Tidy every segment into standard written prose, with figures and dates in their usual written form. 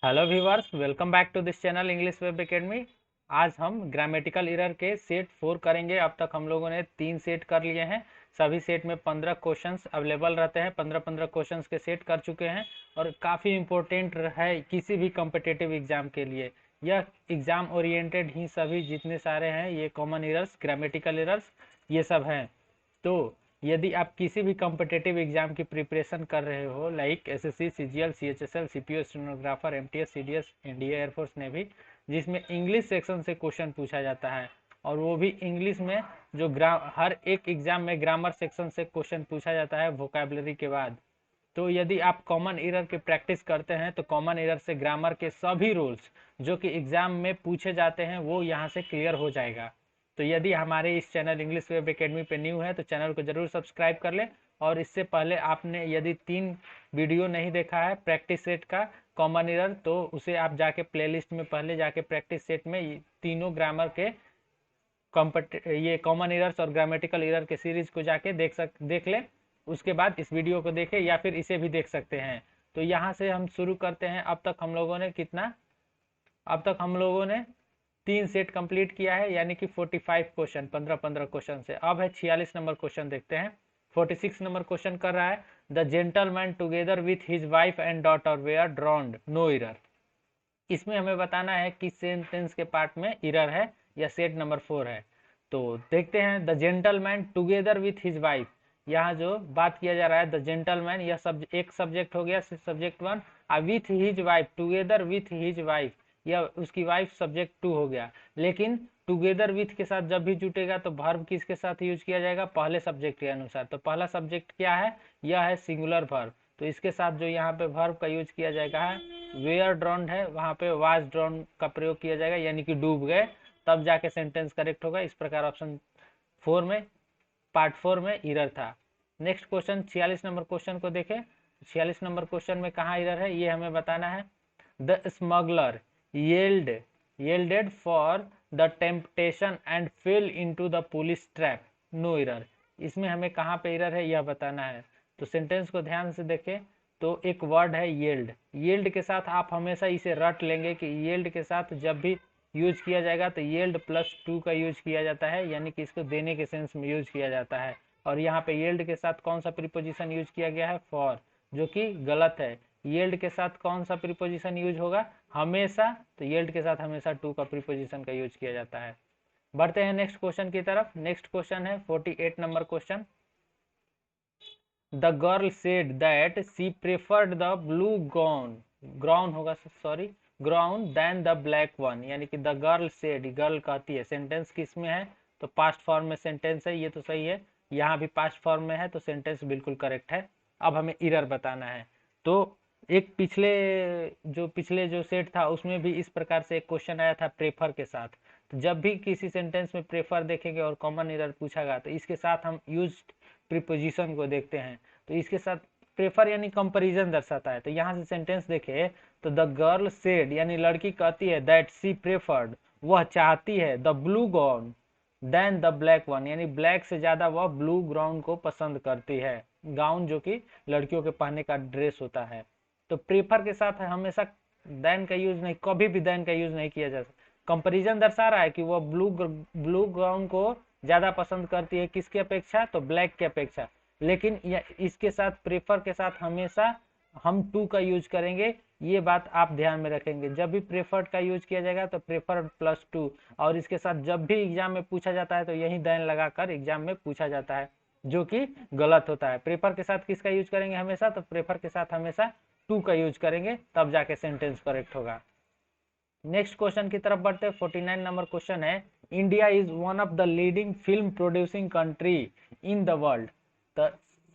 Hello viewers, welcome back to this channel English Web Academy. आज हम grammatical error के set 4 करेंगे। अब तक हम लोगों ने 3 सेट कर लिए हैं। सभी सेट में 15 क्वेश्चंस अवेलेबल रहते हैं। 15-15 क्वेश्चंस के सेट कर चुके हैं और काफ़ी इम्पोर्टेंट है किसी भी कॉम्पिटिटिव एग्जाम के लिए। यह एग्जाम ओरिएंटेड ही सभी जितने सारे हैं, ये कॉमन एरर्स, ग्रामेटिकल एरर्स, ये सब हैं। तो यदि आप किसी भी कॉम्पिटिटिव एग्जाम की प्रिपरेशन कर रहे हो, like SSC, CGL, CHSL, CPO, stenographer, MTS, CDS, India air force navy, जिसमें इंग्लिश सेक्शन से क्वेश्चन पूछा जाता है, और वो भी इंग्लिश में जो हर एक एग्जाम में ग्रामर सेक्शन से क्वेश्चन पूछा जाता है वोकैबुलरी के बाद। तो यदि आप कॉमन एरर की प्रैक्टिस करते हैं तो कॉमन एरर से ग्रामर के सभी रूल्स जो कि एग्जाम में पूछे जाते हैं वो यहाँ से क्लियर हो जाएगा। तो यदि हमारे इस चैनल इंग्लिश वेब एकेडमी पे न्यू है तो चैनल को जरूर सब्सक्राइब कर लें। और इससे पहले आपने यदि 3 वीडियो नहीं देखा है प्रैक्टिस सेट का कॉमन एरर, तो उसे आप जाके प्लेलिस्ट में पहले जाके प्रैक्टिस सेट में तीनों ग्रामर के ये कॉमन एरर्स और ग्रामेटिकल एरर के सीरीज को जाके देख लें। उसके बाद इस वीडियो को देखें या फिर इसे भी देख सकते हैं। तो यहाँ से हम शुरू करते हैं। अब तक हम लोगों ने 3 सेट कंप्लीट किया है, यानी कि 45 क्वेश्चन, 15-15 क्वेश्चन से। अब है 46 नंबर क्वेश्चन, देखते हैं। 46 नंबर क्वेश्चन कर रहा है, the gentleman together with his wife and daughter were drowned, no error. इसमें हमें बताना है कि सेंटेंस के पार्ट में एरर है या सेट नंबर 4 है। तो देखते हैं, the gentleman together with his wife, यहाँ जो बात किया जा रहा है द जेंटलमैन, यह एक सब्जेक्ट हो गया, subject 1। With his wife, together with his wife, यह उसकी वाइफ सब्जेक्ट 2 हो गया। लेकिन टुगेदर विथ के साथ जब भी जुटेगा तो वर्ब किसके साथ यूज किया जाएगा? पहले सब्जेक्ट के अनुसार। तो पहला सब्जेक्ट क्या है? यह है सिंगुलर वर्ब। तो इसके साथ जो यहाँ पे वर्ब का यूज किया जाएगा है, वेयर ड्रॉन्ड है, वहां पे वाज ड्रॉन का प्रयोग किया जाएगा, यानी कि डूब गए, तब जाके सेंटेंस करेक्ट होगा। इस प्रकार ऑप्शन 4 में, पार्ट 4 में एरर था। नेक्स्ट क्वेश्चन 46 नंबर क्वेश्चन को देखें। 46 नंबर क्वेश्चन में कहाँ एरर है ये हमें बताना है। The smuggler yielded for the temptation and fell into the police trap, no error। इसमें हमें कहाँ पे एरर है यह बताना है। तो सेंटेंस को ध्यान से देखें तो एक वर्ड है येल्ड के साथ आप हमेशा इसे रट लेंगे कि येल्ड के साथ जब भी यूज किया जाएगा तो येल्ड +2 का यूज किया जाता है, यानी कि इसको देने के सेंस में यूज किया जाता है। और यहाँ पे येल्ड के साथ कौन सा प्रीपोजिशन यूज किया गया है? फॉर, जो कि गलत है। येल्ड के साथ कौन सा प्रीपोजिशन यूज होगा? हमेशा। तो येल्ड के साथ हमेशा टू का प्रीपोजिशन का यूज किया जाता है। बढ़ते हैं नेक्स्ट क्वेश्चन की तरफ। नेक्स्ट क्वेश्चन है 48 number question. The girl said that she preferred the blue gown होगा, sorry, gown than the black one, यानी कि द गर्ल सेड, गर्ल कहती है। सेंटेंस किस में है? तो पास्ट फॉर्म में सेंटेंस है, ये तो सही है। यहाँ भी पास्ट फॉर्म में है तो सेंटेंस बिल्कुल करेक्ट है। अब हमें एरर बताना है। तो एक पिछले जो सेट था उसमें भी इस प्रकार से एक क्वेश्चन आया था प्रेफर के साथ। तो जब भी किसी सेंटेंस में प्रेफर देखेंगे और कॉमन एरर पूछा गया तो इसके साथ हम यूज प्रीपोजिशन को देखते हैं। तो इसके साथ प्रेफर यानी कंपैरिजन दर्शाता है। तो यहाँ से सेंटेंस देखे तो द गर्ल सेड, यानी लड़की कहती है, दैट सी प्रेफर्ड, वह चाहती है, the blue gown than the black one, यानी ब्लैक से ज्यादा वह ब्लू ग्राउंड को पसंद करती है। गाउन जो कि लड़कियों के पहनने का ड्रेस होता है। तो प्रेफर के साथ हमेशा देन का यूज नहीं, कभी भी देन का यूज नहीं किया जा सकता। कंपेरिजन दर्शा रहा है कि वह ब्लू ग्राउंड को ज्यादा पसंद करती है, किसकी अपेक्षा? तो ब्लैक की अपेक्षा। लेकिन इसके साथ प्रेफर के साथ हमेशा हम टू का यूज करेंगे। ये बात आप ध्यान में रखेंगे। जब भी प्रेफर्ड का यूज किया जाएगा तो प्रेफर +2, और इसके साथ जब भी एग्जाम में पूछा जाता है तो यही देन लगाकर एग्जाम में पूछा जाता है, जो कि गलत होता है। प्रेफर के साथ किसका यूज करेंगे हमेशा? तो प्रेफर के साथ हमेशा टू का यूज करेंगे, तब जाके सेंटेंस करेक्ट होगा। नेक्स्ट क्वेश्चन की तरफ बढ़ते हैं। 49 नंबर क्वेश्चन है, India is one of the leading film producing country in the world. तो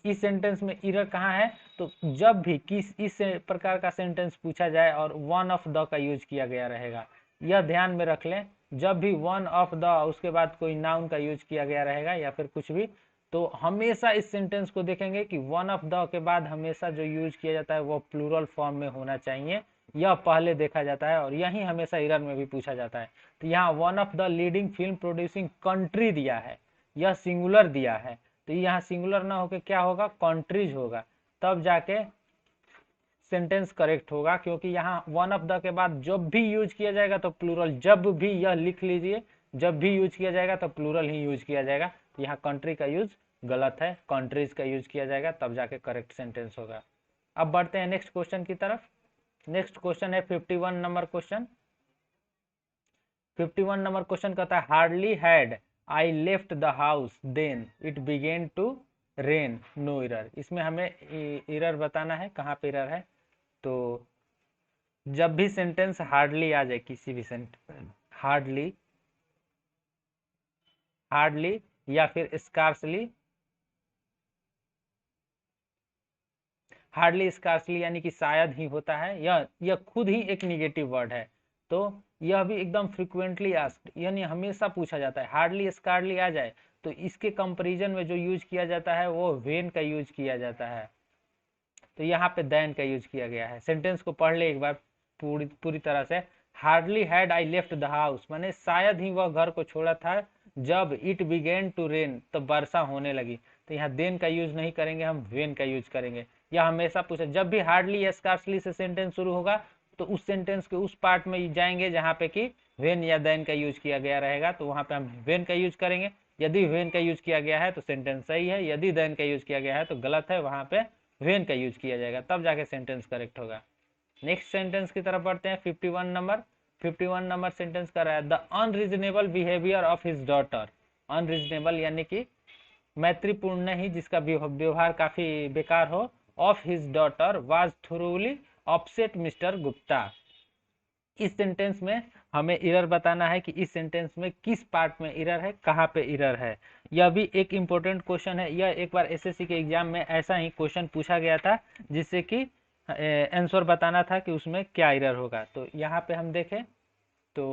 इस सेंटेंस में एरर कहाँ है? तो जब भी इस प्रकार का सेंटेंस पूछा जाए और वन ऑफ द का यूज किया गया रहेगा, यह ध्यान में रख लें। जब भी वन ऑफ द उसके बाद कोई नाउन का यूज किया गया रहेगा या फिर कुछ भी, तो हमेशा इस सेंटेंस को देखेंगे कि वन ऑफ द के बाद हमेशा जो यूज किया जाता है वो प्लूरल फॉर्म में होना चाहिए। यह पहले देखा जाता है और यही हमेशा एरर में भी पूछा जाता है। तो यहाँ one of the leading film producing country दिया है, यह सिंगुलर दिया है। तो यहाँ सिंगुलर ना होकर क्या होगा? कंट्रीज होगा, तब जाके सेंटेंस करेक्ट होगा, क्योंकि यहाँ वन ऑफ द के बाद जब भी यूज किया जाएगा तो प्लूरल, जब भी, यह लिख लीजिए, जब भी यूज किया जाएगा तो प्लूरल ही यूज किया जाएगा। यहाँ कंट्री का यूज गलत है, कंट्रीज का यूज किया जाएगा तब जाके करेक्ट सेंटेंस होगा। अब बढ़ते हैं नेक्स्ट क्वेश्चन की तरफ। नेक्स्ट क्वेश्चन है 51 नंबर क्वेश्चन। 51 नंबर क्वेश्चन कहता है hardly had I left the house then it began to rain no error. इसमें हमें एरर बताना है, कहाँ पे एरर है। तो जब भी सेंटेंस हार्डली आ जाए, किसी भी सेंटेंस हार्डली, हार्डली या फिर स्कार्सली, हार्डली स्कार्सली यानी कि शायद ही होता है, यह खुद ही एक निगेटिव वर्ड है, तो यह भी एकदम फ्रिक्वेंटली आस्क्ड यानी हमेशा पूछा जाता है। हार्डली स्कार्डली आ जाए तो इसके कंपैरिजन में जो यूज किया जाता है वो व्हेन का यूज किया जाता है, तो यहाँ पे देन का यूज किया गया है। सेंटेंस को पढ़ ले एक बार पूरी तरह से। Hardly had I left the house माने शायद ही वह घर को छोड़ा था जब इट बिगेन टू रेन, तो वर्षा होने लगी। तो यहाँ देन का यूज नहीं करेंगे, हम व्हेन का यूज करेंगे। यह हमेशा पूछे, जब भी हार्डली या स्कार्सली से सेंटेंस शुरू होगा तो उस सेंटेंस के उस पार्ट में जाएंगे जहाँ पे कि व्हेन या देन का यूज किया गया रहेगा, तो वहाँ पे हम व्हेन का यूज करेंगे। यदि व्हेन का यूज किया गया है तो सेंटेंस सही है, यदि देन का यूज किया गया है तो गलत है, वहाँ पे व्हेन का यूज किया जाएगा, तब जाके सेंटेंस करेक्ट होगा। नेक्स्ट सेंटेंस की तरफ बढ़ते हैं। 51 नंबर 51 नंबर सेंटेंस कर रहा है the unreasonable behaviour of his daughter. Unreasonable यानी कि मैत्रीपूर्ण नहीं, जिसका व्यवहार काफी बेकार हो। Of his daughter was thoroughly upset mister Gupta. इस सेंटेंस में हमें एरर बताना है कि इस सेंटेंस में किस पार्ट में एरर है, कहाँ पे एरर है। यह भी एक इम्पोर्टेंट क्वेश्चन है। यह एक बार एसएससी के एग्जाम में ऐसा ही क्वेश्चन पूछा गया था, जिससे कि आंसर बताना था कि उसमें क्या एरर होगा। तो यहाँ पे हम देखें तो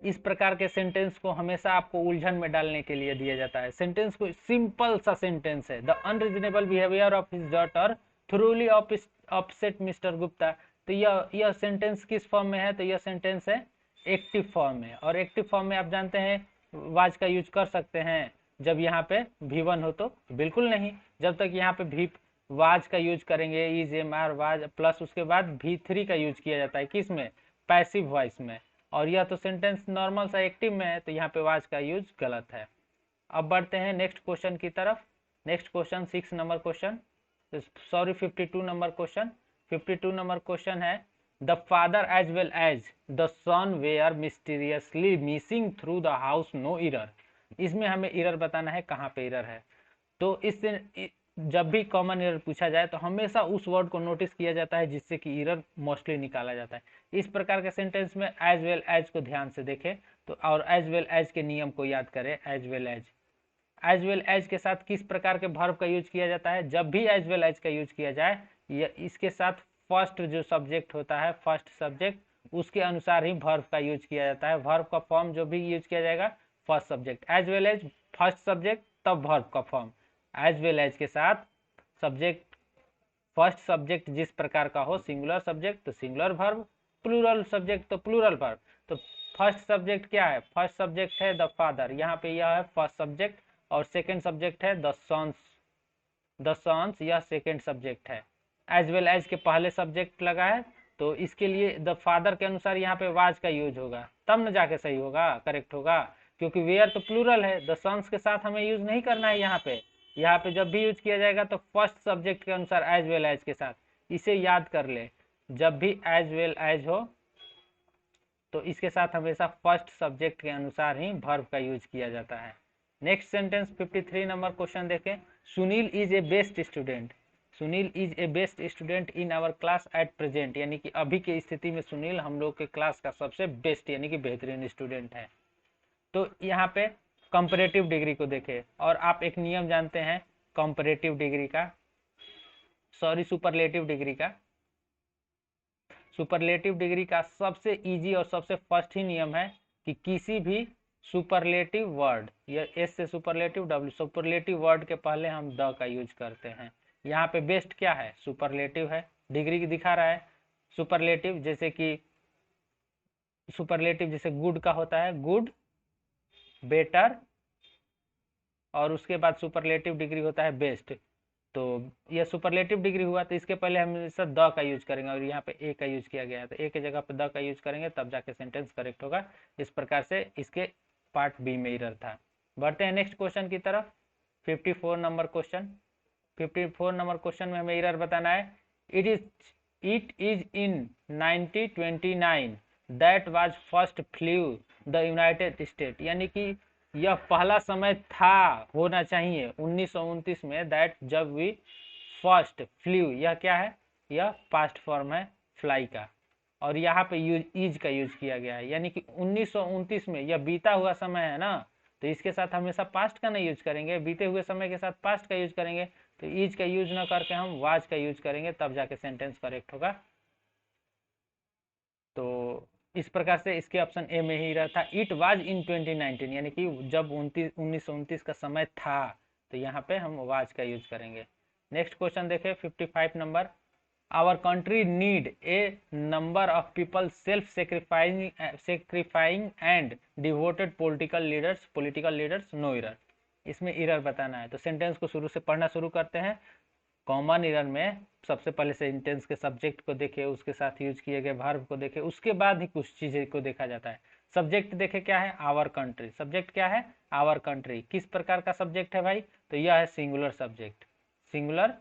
इस प्रकार के सेंटेंस को हमेशा आपको उलझन में डालने के लिए दिया जाता है। सेंटेंस को सिंपल सा सेंटेंस है, the unreasonable behaviour of his daughter थ्रूली upset mister Gupta. तो यह सेंटेंस किस फॉर्म में है, तो यह सेंटेंस है एक्टिव फॉर्म में। और एक्टिव फॉर्म में आप जानते हैं वाज का यूज कर सकते हैं जब यहाँ पे V1 हो, तो बिल्कुल नहीं। जब तक यहाँ पे भी वाज का यूज करेंगे, is am are was plus उसके बाद V3 का यूज किया जाता है, किस में, पैसिव वॉइस में। और यह तो सेंटेंस नॉर्मल सा एक्टिव में है, तो यहाँ पे वाज का यूज गलत है। अब बढ़ते हैं नेक्स्ट क्वेश्चन की तरफ। Next question 6 number question, sorry 52 number question. 52 number question है the father as well as the son were mysteriously missing through the house no error. इसमें हमें एरर बताना है, कहाँ पे एरर है। तो इससे जब भी कॉमन एरर पूछा जाए तो हमेशा उस वर्ड को नोटिस किया जाता है जिससे कि एरर मोस्टली निकाला जाता है। इस प्रकार के सेंटेंस में एज वेल एज को ध्यान से देखें तो, और एज वेल एज के नियम को याद करें। As well as, as well as के साथ किस प्रकार के वर्ब का यूज किया जाता है। जब भी एज वेल एज का यूज किया जाए, इसके साथ फर्स्ट जो सब्जेक्ट होता है, फर्स्ट सब्जेक्ट, उसके अनुसार ही वर्ब का यूज किया जाता है। वर्ब का फॉर्म जो भी यूज किया जाएगा, first subject. As well as first subject तब वर्ब का फॉर्म। एज वेल एज के साथ सब्जेक्ट, फर्स्ट सब्जेक्ट जिस प्रकार का हो, सिंगुलर सब्जेक्ट तो सिंगुलर वर्ब, प्लूरल सब्जेक्ट तो प्लूरल वर्ब। तो फर्स्ट सब्जेक्ट क्या है, फर्स्ट सब्जेक्ट है द फादर, यहाँ पे यह है फर्स्ट सब्जेक्ट। और सेकंड सब्जेक्ट है द सन्स, द सन्स यह सेकंड सब्जेक्ट है। एज वेल एज के पहले सब्जेक्ट लगा है, तो इसके लिए द फादर के अनुसार यहाँ पे वाज का यूज होगा, तब न जाके सही होगा, करेक्ट होगा। क्योंकि वेयर तो प्लूरल है, द सन्स के साथ हमें यूज नहीं करना है यहाँ पे। यहाँ पे जब भी यूज किया जाएगा तो फर्स्ट सब्जेक्ट के अनुसार एज वेल एज के साथ, इसे याद कर ले। जब भी एज वेल एज हो तो इसके साथ हमेशा फर्स्ट सब्जेक्ट के अनुसार ही वर्ब का यूज किया जाता है। नेक्स्ट सेंटेंस 53 नंबर क्वेश्चन देखें। Sunil is a best student, Sunil is a best student in our class at present, यानी कि अभी की स्थिति में सुनील हम लोग के क्लास का सबसे बेस्ट यानी कि बेहतरीन स्टूडेंट है। तो यहाँ पे कंपैरेटिव डिग्री को देखें, और आप एक नियम जानते हैं कंपैरेटिव डिग्री का, सॉरी सुपरलेटिव डिग्री का। सुपरलेटिव डिग्री का सबसे इजी और सबसे फर्स्ट ही नियम है कि किसी भी सुपरलेटिव वर्ड, या एस से सुपरलेटिव, डब्ल्यू सुपरलेटिव वर्ड के पहले हम द का यूज करते हैं। यहाँ पे बेस्ट क्या है, सुपरलेटिव है, डिग्री दिखा रहा है सुपरलेटिव। जैसे कि सुपरलेटिव जैसे गुड का होता है गुड, बेटर, और उसके बाद सुपरलेटिव डिग्री होता है बेस्ट। तो यह सुपरलेटिव डिग्री हुआ, तो इसके पहले हम हमेशा द का यूज करेंगे और यहाँ पे ए का यूज किया गया है, तो ए की जगह पे द का यूज करेंगे तब जाके सेंटेंस करेक्ट होगा। इस प्रकार से इसके पार्ट बी में एरर था। बढ़ते हैं नेक्स्ट क्वेश्चन की तरफ। 54 नंबर क्वेश्चन। 54 नंबर क्वेश्चन में हमें एरर बताना है। It is in 1929 that was first flu the United state, यानी कि यह पहला समय था, होना चाहिए 1929 में, दैट जब भी फर्स्ट फ्लू, यह क्या है, यह पास्ट फॉर्म है फ्लाई का, और यहाँ पे यूज इज का यूज किया गया है, यानी कि 1929 में यह बीता हुआ समय है ना, तो इसके साथ हमेशा पास्ट का नहीं यूज करेंगे, बीते हुए समय के साथ पास्ट का यूज करेंगे, तो इज का यूज ना करके हम वाज का यूज करेंगे तब जाके सेंटेंस करेक्ट होगा। तो इस प्रकार से इसके ऑप्शन ए में ही रहा था, इट वाज इन 2019, यानी कि जब 1929 का समय था, तो यहाँ पे हम वाज का यूज करेंगे। नेक्स्ट क्वेश्चन देखें 55 number. Our country need a number of people self sacrificing and devoted political leaders no error. इसमें एरर बताना है, तो सेंटेंस को शुरू से पढ़ना शुरू करते हैं। कॉमन एरर में सबसे पहले सेंटेंस के सब्जेक्ट को देखे, उसके साथ यूज किए गए वर्ब को देखे, उसके बाद ही कुछ चीजें को देखा जाता है। सब्जेक्ट देखे क्या है, आवर कंट्री। सब्जेक्ट क्या है, आवर कंट्री। किस प्रकार का सब्जेक्ट है भाई, तो यह है सिंगुलर सब्जेक्ट, सिंगुलर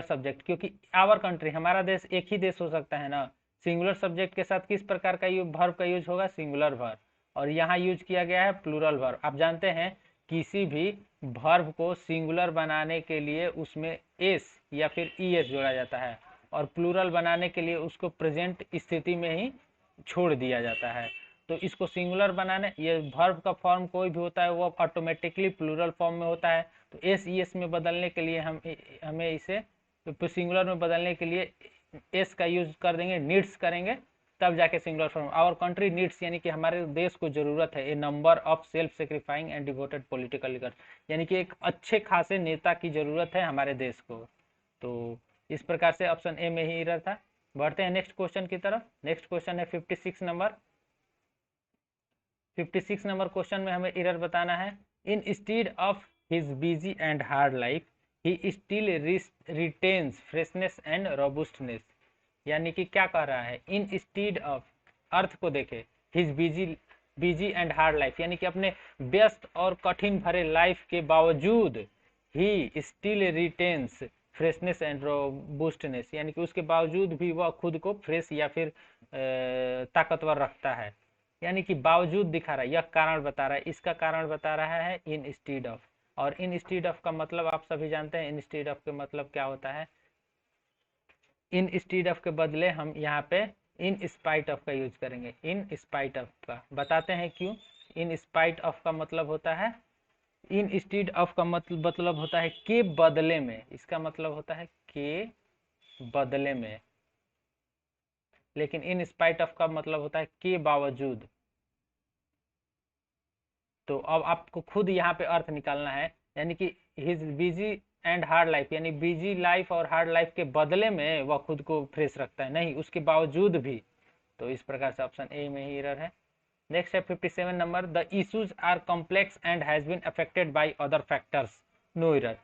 सब्जेक्ट, क्योंकि आवर कंट्री, हमारा देश एक ही देश हो सकता है ना। सिंगुलर सब्जेक्ट के साथ किस प्रकार का वर्ब का यूज होगा, सिंगुलर वर्ब, और यहाँ यूज किया गया है प्लूरल वर्ब। आप जानते हैं किसी भी वर्ब को सिंगुलर बनाने के लिए उसमें एस या फिर ईएस जोड़ा जाता है, और प्लूरल बनाने के लिए उसको प्रेजेंट स्थिति में ही छोड़ दिया जाता है। तो इसको सिंगुलर बनाने, ये वर्ब का फॉर्म कोई भी होता है वो ऑटोमेटिकली प्लूरल फॉर्म में होता है, तो एस ई एस में बदलने के लिए हमें इसे तो सिंगुलर में बदलने के लिए एस का यूज कर देंगे, नीड्स करेंगे, तब जाके singular form. Our country needs, यानी कि हमारे देश को जरूरत है a number of self sacrificing and devoted political leaders, यानी कि एक अच्छे खासे नेता की जरूरत है हमारे देश को। तो इस प्रकार से ऑप्शन ए में ही एरर था। बढ़ते हैं नेक्स्ट क्वेश्चन की तरफ। नेक्स्ट क्वेश्चन है 56 नंबर। 56 नंबर क्वेश्चन में हमें एरर बताना है। Instead of his busy and hard life he still retains freshness and robustness, यानी कि क्या कह रहा है, इन स्टीड ऑफ, अर्थ को देखे, his busy and hard life, यानी कि अपने व्यस्त और कठिन भरे लाइफ के बावजूद ही still retains freshness and robustness, यानी कि उसके बावजूद भी वह खुद को फ्रेश या फिर ताकतवर रखता है, यानी कि बावजूद दिखा रहा है, यह कारण बता रहा है, इसका कारण बता रहा है इन स्टीड ऑफ। और इन स्टीड ऑफ का मतलब आप सभी जानते हैं, इन स्टीड ऑफ के मतलब क्या होता है, इन स्टीड ऑफ के बदले हम यहाँ पे इन स्पाइट ऑफ का यूज करेंगे। इन स्पाइट ऑफ का बताते हैं क्यों। इन स्पाइट ऑफ का मतलब होता है, इन स्टीड ऑफ का मतलब होता है के बदले में, इसका मतलब होता है के बदले में, लेकिन इन स्पाइट ऑफ का मतलब होता है के बावजूद। तो अब आपको खुद यहाँ पे अर्थ निकालना है, यानी कि his busy and hard life, यानी बिजी लाइफ और हार्ड लाइफ के बदले में वह खुद को फ्रेश रखता है, नहीं उसके बावजूद भी। तो इस प्रकार से ऑप्शन ए में ही एरर है। नेक्स्ट है 57 number. The issues are complex and has been affected by other factors, no error.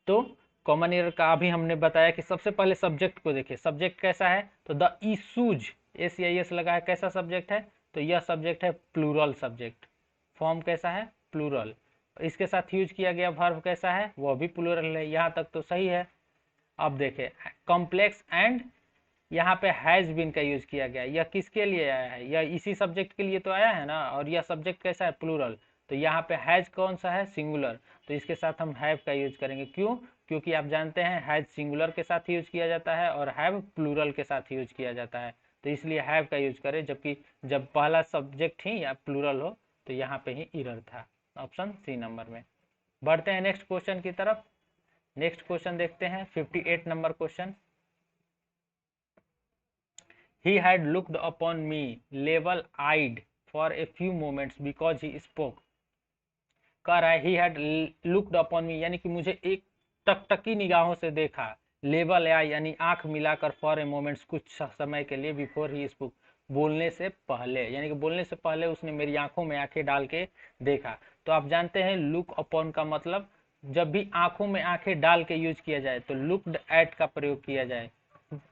तो कॉमन एरर का अभी हमने बताया कि सबसे पहले सब्जेक्ट को देखिए, सब्जेक्ट कैसा है, तो द इश्यूज, एस या एस लगा है, कैसा सब्जेक्ट है, तो यह सब्जेक्ट है प्लूरल सब्जेक्ट, फॉर्म कैसा है, प्लूरल। इसके साथ यूज किया गया वर्ब कैसा है, वह भी प्लूरल है, यहाँ तक तो सही है। अब देखें कॉम्प्लेक्स एंड, यहाँ पे हैज बीन का यूज किया गया, यह किसके लिए आया है, यह इसी सब्जेक्ट के लिए तो आया है ना, और यह सब्जेक्ट कैसा है, प्लूरल, तो यहाँ पे हैज कौन सा है, सिंगुलर, तो इसके साथ हम हैव का यूज करेंगे। क्यों, क्योंकि आप जानते हैं हैज सिंगुलर के साथ यूज किया जाता है और हैव प्लूरल के साथ यूज किया जाता है, तो इसलिए हैव का यूज करें, जबकि जब पहला सब्जेक्ट ही या प्लूरल हो तो यहाँ पे ही एरर था, ऑप्शन सी नंबर में। बढ़ते हैं नेक्स्ट क्वेश्चन की तरफ। नेक्स्ट क्वेश्चन देखते हैं 58 number question. He had looked upon me level-eyed for a few moments because he spoke। कह रहा है he had looked upon me, यानी कि मुझे एक टकटकी निगाहों से देखा, लेवल आई यानी आंख मिलाकर, फॉर ए मोमेंट्स कुछ समय के लिए, बिफोर ही स्पोक बोलने से पहले, यानी कि बोलने से पहले उसने मेरी आंखों में आंखें डाल के देखा। तो आप जानते हैं लुक अपॉन का मतलब जब भी आंखों में आंखें डाल के यूज किया जाए तो लुक्ड एट का प्रयोग किया जाए,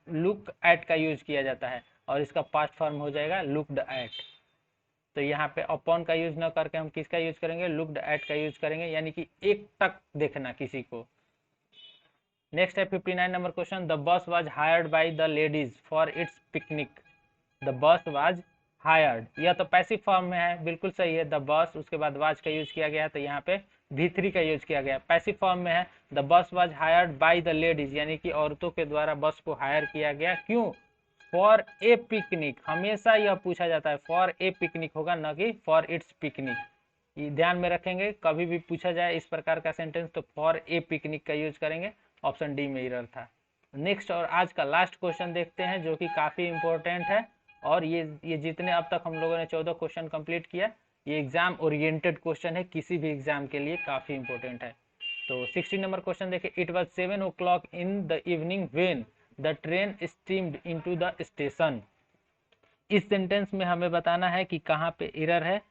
लुक एट का यूज किया जाता है और इसका पास्ट फॉर्म हो जाएगा लुक्ड एट। तो यहाँ पे अपॉन का यूज न करके हम किसका यूज करेंगे, लुक्ड एट का यूज करेंगे, यानी कि एक टक देखना किसी को। नेक्स्ट है 59 number question, the bus was hired by the ladies for its picnic. The bus was hired, यह तो पैसिव फॉर्म में है, बिल्कुल सही है। द बस, उसके बाद वाज का यूज किया गया है, तो यहाँ पे V3 का यूज किया गया, पैसिव फॉर्म में है। The bus was hired by the ladies, यानी कि औरतों के द्वारा बस को हायर किया गया, क्यों, फॉर ए पिकनिक। हमेशा यह पूछा जाता है फॉर ए पिकनिक होगा, न कि फॉर इट्स पिकनिक। ये ध्यान में रखेंगे, कभी भी पूछा जाए इस प्रकार का सेंटेंस तो फॉर ए पिकनिक का यूज करेंगे। ऑप्शन डी में एरर था। नेक्स्ट और आज का लास्ट क्वेश्चन देखते हैं जो कि काफी इंपॉर्टेंट है, और ये जितने अब तक हम लोगों ने 14 क्वेश्चन कंप्लीट किया, ये एग्जाम ओरिएंटेड क्वेश्चन है, किसी भी एग्जाम के लिए काफी इंपॉर्टेंट है। तो 60 नंबर क्वेश्चन देखिए, it was 7 o'clock in the evening when the train steamed into the station. इस सेंटेंस में हमें बताना है कि कहाँ पे एरर है,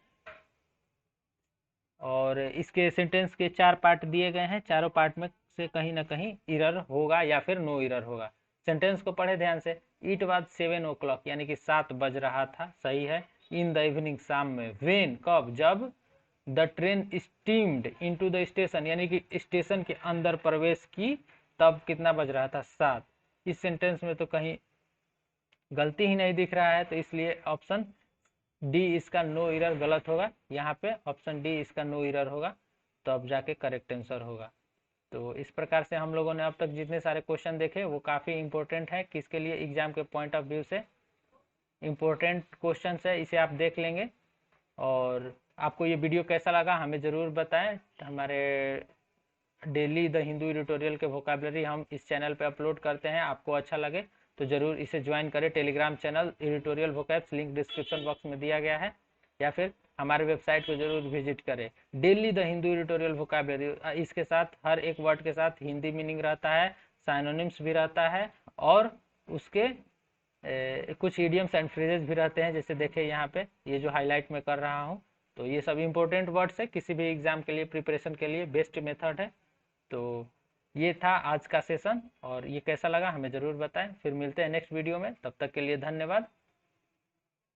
और इसके सेंटेंस के 4 पार्ट दिए गए हैं, चारों पार्ट में से कहीं ना कहीं एरर होगा या फिर नो एरर होगा। सेंटेंस को पढ़े ध्यान से, इट वाज 7 o'clock यानी कि 7 बज रहा था, सही है। इन द इवनिंग, शाम में। व्हेन, कब, जब। The train steamed into the station, यानी कि स्टेशन के अंदर प्रवेश की, तब कितना बज रहा था, 7। इस सेंटेंस में तो कहीं गलती ही नहीं दिख रहा है, तो इसलिए ऑप्शन डी इसका नो एरर गलत होगा। यहाँ पे ऑप्शन डी इसका नो एरर होगा, तो अब जाके करेक्ट आंसर होगा। तो इस प्रकार से हम लोगों ने अब तक जितने सारे क्वेश्चन देखे वो काफ़ी इंपॉर्टेंट है, किसके लिए, एग्जाम के पॉइंट ऑफ व्यू से इंपॉर्टेंट क्वेश्चन है, इसे आप देख लेंगे। और आपको ये वीडियो कैसा लगा हमें ज़रूर बताएं। हमारे डेली द हिंदू एडिटोरियल के वोकैबुलरी हम इस चैनल पे अपलोड करते हैं, आपको अच्छा लगे तो ज़रूर इसे ज्वाइन करें। Telegram channel editorial vocabs, link description box में दिया गया है, या फिर हमारे वेबसाइट को जरूर विजिट करें। Daily the Hindu editorial vocabulary, इसके साथ हर एक वर्ड के साथ हिंदी मीनिंग रहता है, साइनोनिम्स भी रहता है, और उसके कुछ इडियम्स एंड फ्रेजेस भी रहते हैं, जैसे देखें यहाँ पे ये जो हाईलाइट में कर रहा हूँ। तो ये सब इंपॉर्टेंट वर्ड्स है, किसी भी एग्जाम के लिए प्रिपरेशन के लिए बेस्ट मेथड है। तो ये था आज का सेशन, और ये कैसा लगा हमें ज़रूर बताएं। फिर मिलते हैं नेक्स्ट वीडियो में, तब तक के लिए धन्यवाद।